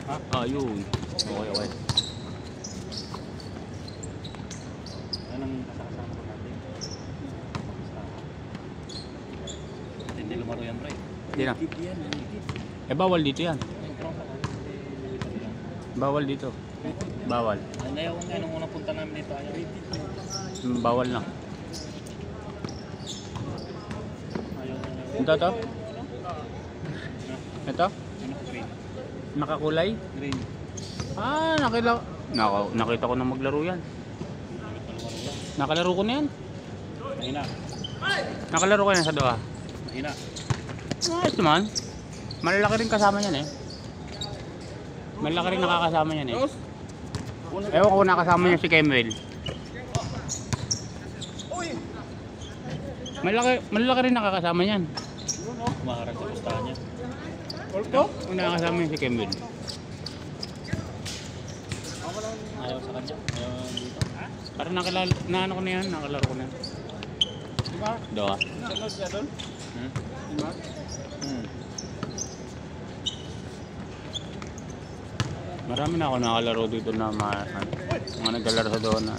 Ha? Ah, yun. Okay, okay. Anong kasakasama ko natin? Hindi lumaro yan, pre. Hindi na. Ligid yan, ligid. Eh, bawal dito yan. Bawal dito. Bawal. Ayaw ko nga nung unang punta namin dito. Ayaw. Bawal na. Ayaw. Ito, to? Ito? Ano? Green. Nakakulay? Green. Ah, nakita ko na maglaro yan. Nakalaro ko na yan. Mahina. Nakalaro ko na sa doha. Mahina. Ayos naman. Malalaki rin kasama yan eh. Malaki rin nakakasama yan eh. Ewan ko nakasama niya si Kemuel. Malaki rin nakakasama yan. Kumaharap sa pustahan niya. Kung nakakasama niya si Kemuel. Ayaw sa kanya. Ayaw dito. Parang naano ko na yan, nakalaro ko na yan. Diba? Doha. Ano siya doon? Diba? Marami na ako nakalaro dito na mga naglalaro sa doha na.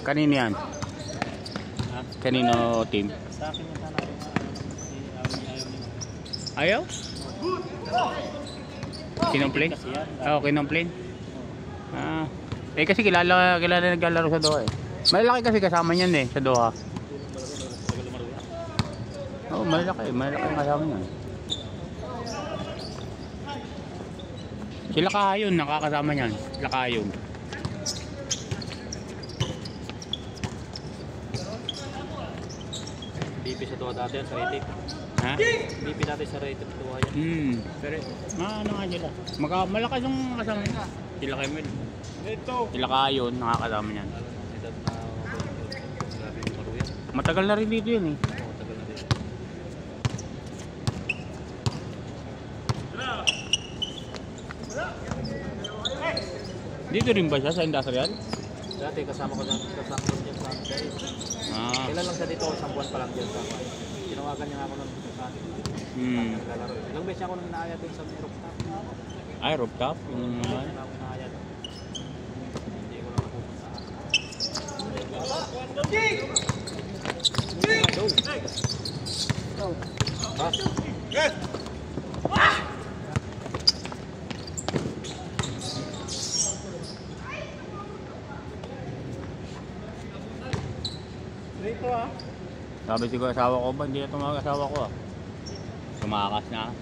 Kanino yan? Ha? Kanino team? Sa akin yung sana ako Ayaw? Kinomplain? kasi yan. Oo, kinomplain. Ah, eh kasi kilala naglalaro sa doha eh. Malaki kasi kasama niyan eh sa doha. Oo, malaki ang kasama niyan. Sila Kahayon nakakasama niyan. Sila Kahayon. BP sa tuwa dati yan sa rated. Ha? BP dati sa rated tuwa yan. Pero ano nga sila. Malakas yung kasama niya. Sila Kemuel. Sila Kahayon nakakasama niyan. Grabe yung laro yan. Matagal na rin dito yun eh. Matagal na din. Dito rin ba siya sa industrial? Dati kasama ko dyan sa akin. Ah. Kailan lang siya dito, isang buwan pa lang dyan sa akin. Tinawagan niya ako ng sa akin. Naglalaro. Ilang beses ako nang inaayat dun sa rooftop. Ay, rooftop? Yung naman. Ako inaayat. Hindi ko lang napupunta. Yes! Dito ah. Sabi siguro asawa ko ba? Hindi na tumawag asawa ko ah. Tumakas na.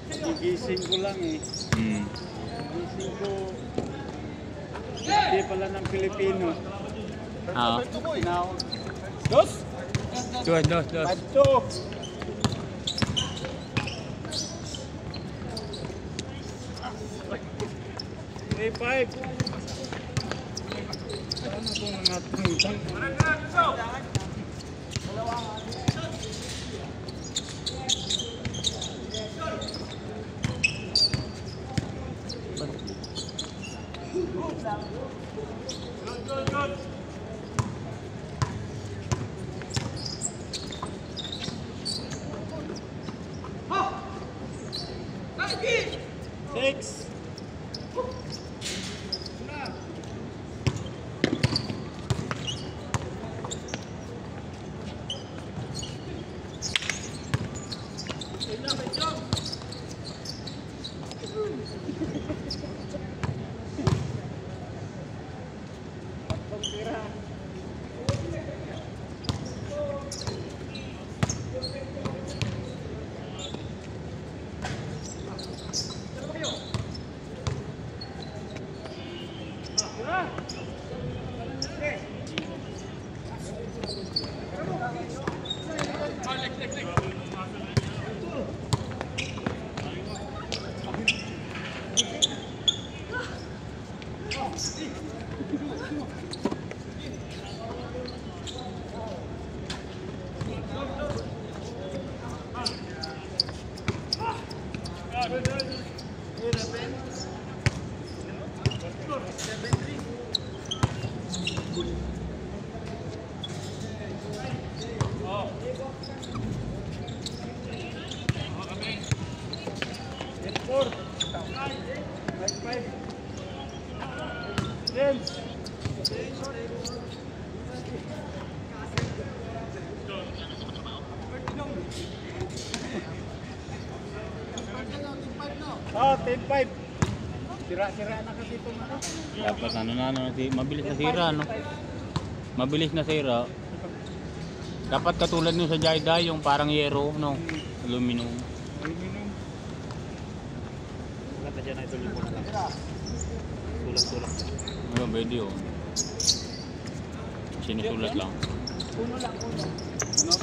Gigising ko lang eh. Gigising ko. Hindi pala ng Pilipino. Ah. Now. Dos! Dos. Padto! 3-5. Ano kung nangatang? Six. James. Oh, 10-5. Sira-sira na kasi itong ano. Dapat mabilis na sira, no? Mabilis na sira. Dapat katulad nung sa Jayda, yung parang yero, no? Aluminum. Maganda dyan na ito lipo na lang. Sulat-sulat. Ayun, pwede oh. Sinusulat lang. Uno lang, uno. Uno?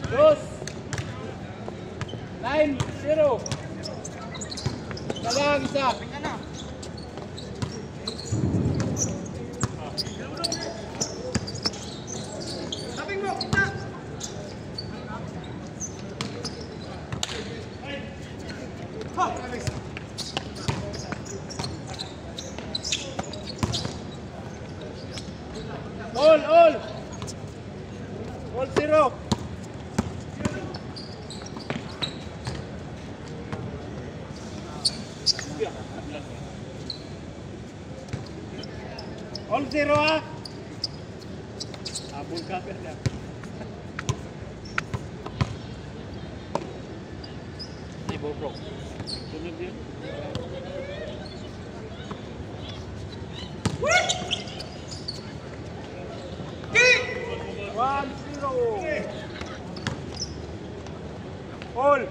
Dos 9-0. Talang isa. Sabing mo, kita. All 0. All 0 ah. Abol ka na. Ni bro. Sunod din. What? 1-0. All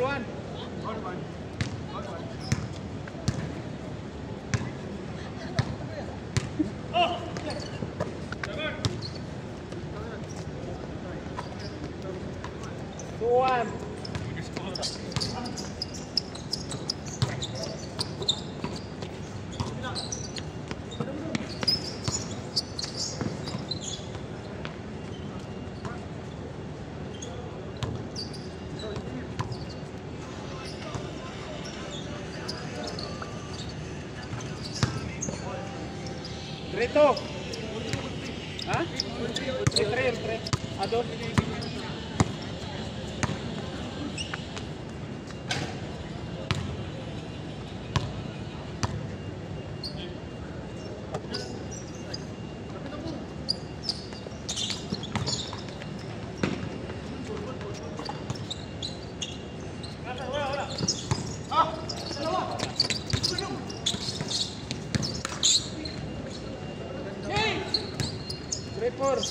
1. Tuan. Trito. Ha? Tre. Adon. Report.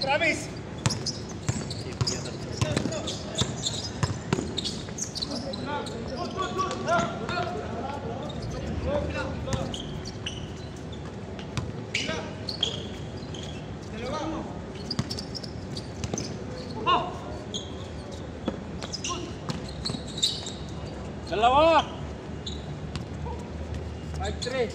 Travis. Dalawa. 5-3.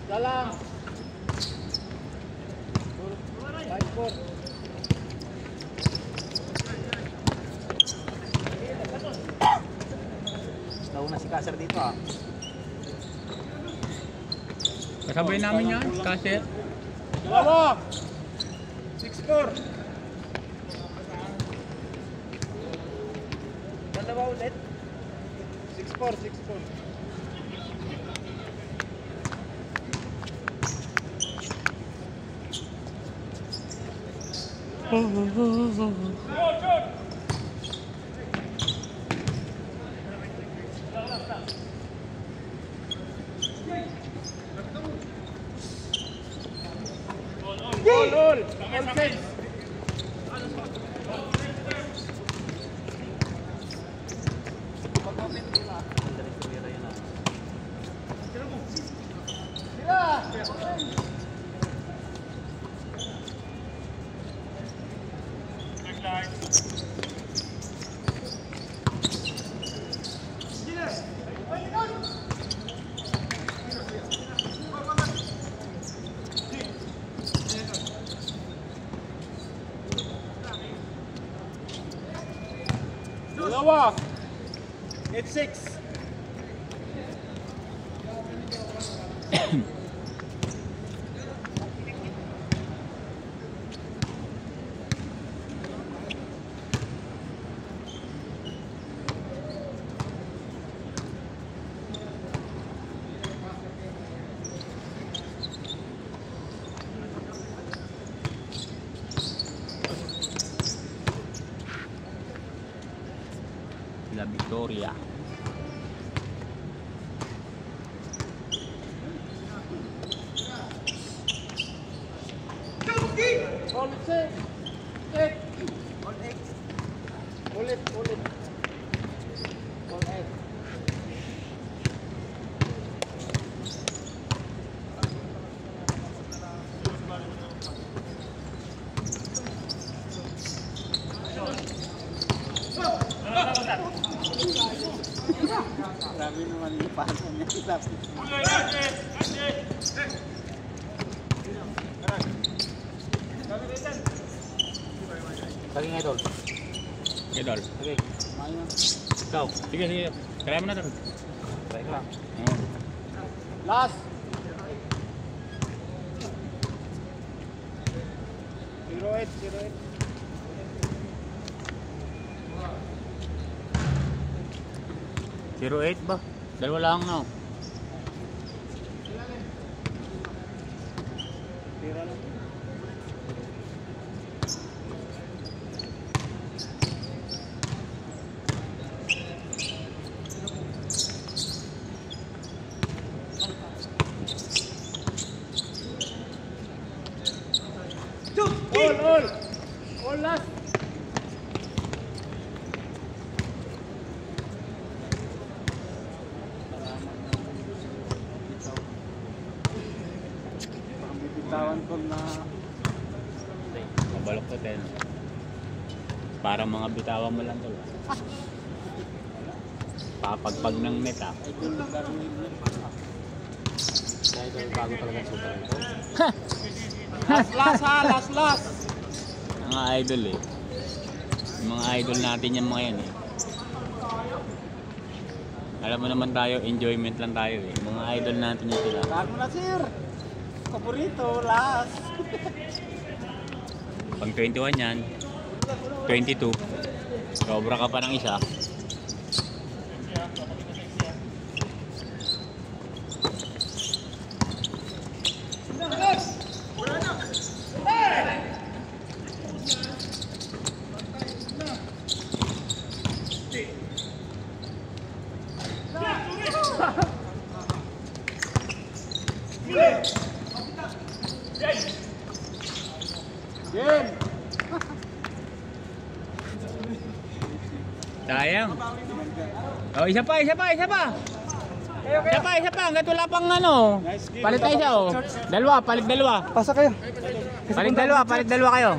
Dalam Nauna si Kaser dito ah. Kasabay namin yan, Kaser. Dalawa! 6-4. Dalawa ulit. 6-4, 6-4. All sense. Dalawa. 8-6. La Victoria. All 6. 8. All 8. Ulit. All 8. Grabe naman yung pasan niya. Saging idol. Idol. Okay. Ikaw. Sige, sige. Kaya mo na ito. Try ko lang. Last. 08. 08 ba? Dalawa lang na. Tira lang. All last. Bitawan ko na Mabalok ko din. Parang mga bitawan mo lang tol. Papagpag ng net ah. idol na garmin. Kaya idol bago talaga super idol. Last. Mga idol eh. Yung mga idol natin yan mga yan eh. Alam mo naman tayo, enjoyment lang tayo eh. Mga idol natin yan sila. Bago na sir. Paborito, last. Pang 21 yan, 22. Sobra ka pa ng isa. Game. Sayang. Oh, isa pa. Isa pa. Hanggat wala pang ano. Nice game. Palit tayo isa oh. Dalawa, palit dalawa. Pasa kayo. Palit dalawa kayo.